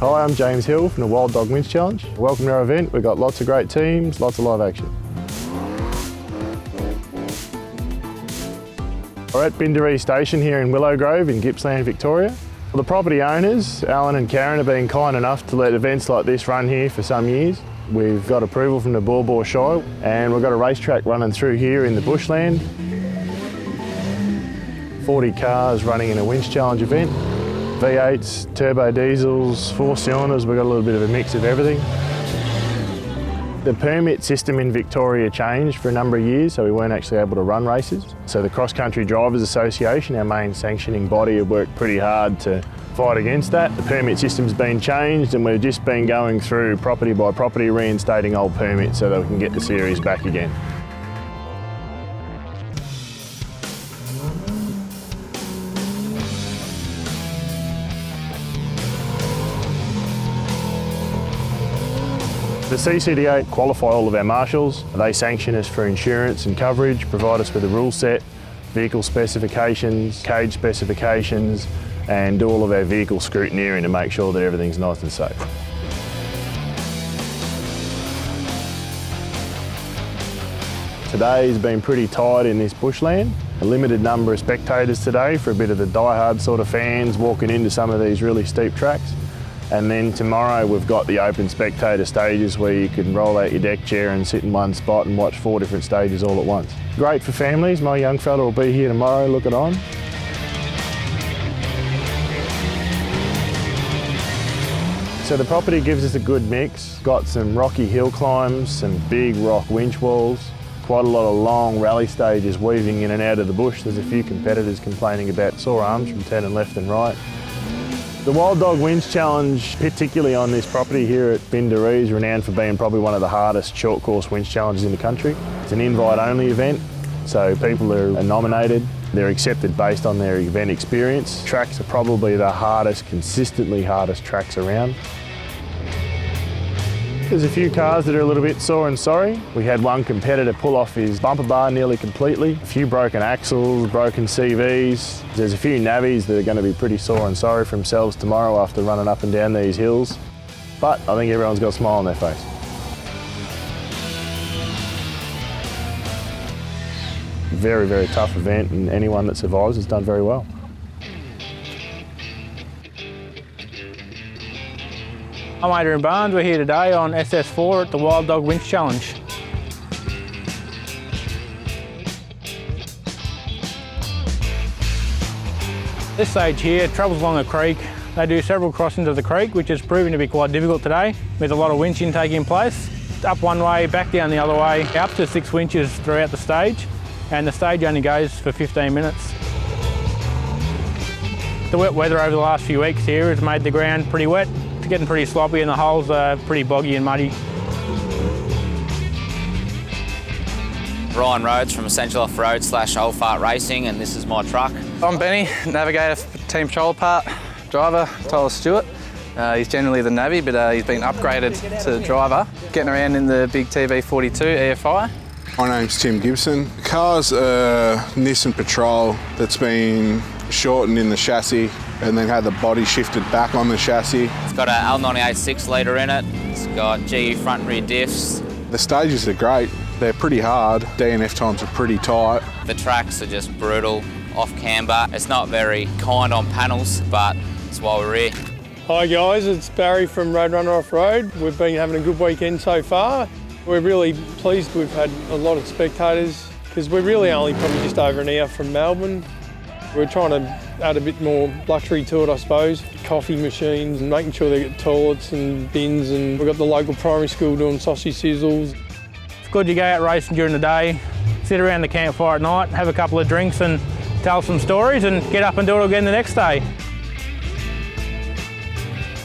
Hi, I'm James Hill from the Wild Dog Winch Challenge. Welcome to our event. We've got lots of great teams, lots of live action. We're at Binderee Station here in Willow Grove in Gippsland, Victoria. Well, the property owners, Alan and Karen, have been kind enough to let events like this run here for some years. We've got approval from the Baw Baw Shire and we've got a racetrack running through here in the bushland. 40 cars running in a winch challenge event. V8s, turbo diesels, 4 cylinders, we've got a little bit of a mix of everything. The permit system in Victoria changed for a number of years, so we weren't actually able to run races. So the Cross Country Drivers Association, our main sanctioning body, have worked pretty hard to fight against that. The permit system's been changed and we've just been going through property by property reinstating old permits so that we can get the series back again. The CCDA qualify all of our marshals. They sanction us for insurance and coverage, provide us with a rule set, vehicle specifications, cage specifications, and do all of our vehicle scrutineering to make sure that everything's nice and safe. Today's been pretty tight in this bushland. A limited number of spectators today for a bit of the die-hard sort of fans walking into some of these really steep tracks. And then tomorrow we've got the open spectator stages where you can roll out your deck chair and sit in one spot and watch 4 different stages all at once. Great for families. My young fella will be here tomorrow looking on. So the property gives us a good mix. Got some rocky hill climbs, some big rock winch walls, quite a lot of long rally stages weaving in and out of the bush. There's a few competitors complaining about sore arms from turning left and right. The Wild Dog Winch Challenge, particularly on this property here at Binderee, is renowned for being probably one of the hardest short course winch challenges in the country. It's an invite only event, so people are nominated. They're accepted based on their event experience. Tracks are probably the hardest, consistently hardest tracks around. There's a few cars that are a little bit sore and sorry. We had one competitor pull off his bumper bar nearly completely. A few broken axles, broken CVs. There's a few navvies that are going to be pretty sore and sorry for themselves tomorrow after running up and down these hills. But I think everyone's got a smile on their face. Very, very tough event, and anyone that survives has done very well. I'm Adrian Barnes. We're here today on SS4 at the Wild Dog Winch Challenge. This stage here travels along a creek. They do several crossings of the creek, which is proving to be quite difficult today, with a lot of winching taking place. Up one way, back down the other way, up to 6 winches throughout the stage, and the stage only goes for 15 minutes. The wet weather over the last few weeks here has made the ground pretty wet. It's getting pretty sloppy and the holes are pretty boggy and muddy. Ryan Rhodes from Essential Off-Road / Old Fart Racing, and this is my truck. I'm Benny, navigator for Team Shoulder Part, driver Tyler Stewart. He's generally the navvy, but he's been upgraded to driver, getting around in the big TV42 EFI. My name's Tim Gibson. The car's a Nissan Patrol that's been shortened in the chassis and then had the body shifted back on the chassis. It's got an L98 6-litre in it. It's got GU front and rear diffs. The stages are great. They're pretty hard. DNF times are pretty tight. The tracks are just brutal, off camber. It's not very kind on panels, but that's why we're here. Hi guys, it's Barry from Roadrunner Off-Road. We've been having a good weekend so far. We're really pleased we've had a lot of spectators because we're really only probably just over an hour from Melbourne. We're trying to add a bit more luxury to it, I suppose. Coffee machines and making sure they get toilets and bins, and we've got the local primary school doing sausage sizzles. It's good to go out racing during the day, sit around the campfire at night, have a couple of drinks and tell some stories and get up and do it again the next day.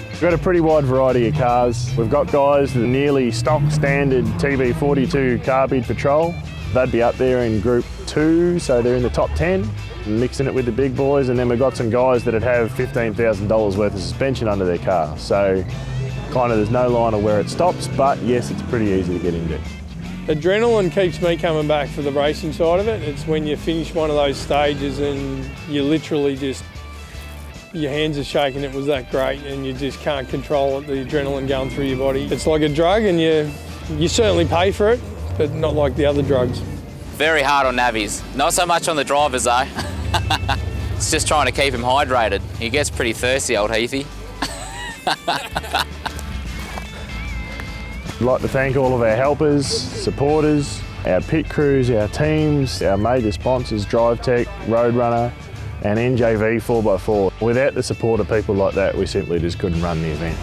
We've got a pretty wide variety of cars. We've got guys that are nearly stock standard TV42 Carbide Patrol. They'd be up there in Group 2, so they're in the top 10, mixing it with the big boys. And then we've got some guys that'd have $15,000 worth of suspension under their car. So kind of there's no line of where it stops, but yes, it's pretty easy to get into. Adrenaline keeps me coming back for the racing side of it. It's when you finish one of those stages and you literally just your hands are shaking, it was that great, and you just can't control it, the adrenaline going through your body. It's like a drug, and you certainly pay for it, but not like the other drugs. Very hard on navvies. Not so much on the drivers though. It's just trying to keep him hydrated. He gets pretty thirsty, old Heathy. I'd like to thank all of our helpers, supporters, our pit crews, our teams, our major sponsors, Drivetech, Roadrunner and NJV 4x4. Without the support of people like that, we simply just couldn't run the events.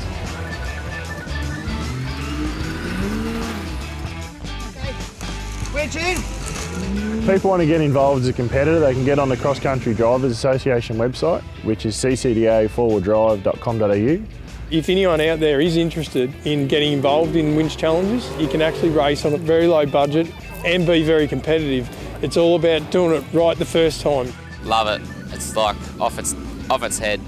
Wedge in! People want to get involved as a competitor, they can get on the Cross Country Drivers Association website, which is ccda4wdrive.com.au. If anyone out there is interested in getting involved in winch challenges, you can actually race on a very low budget and be very competitive. It's all about doing it right the first time. Love it. It's like off its head.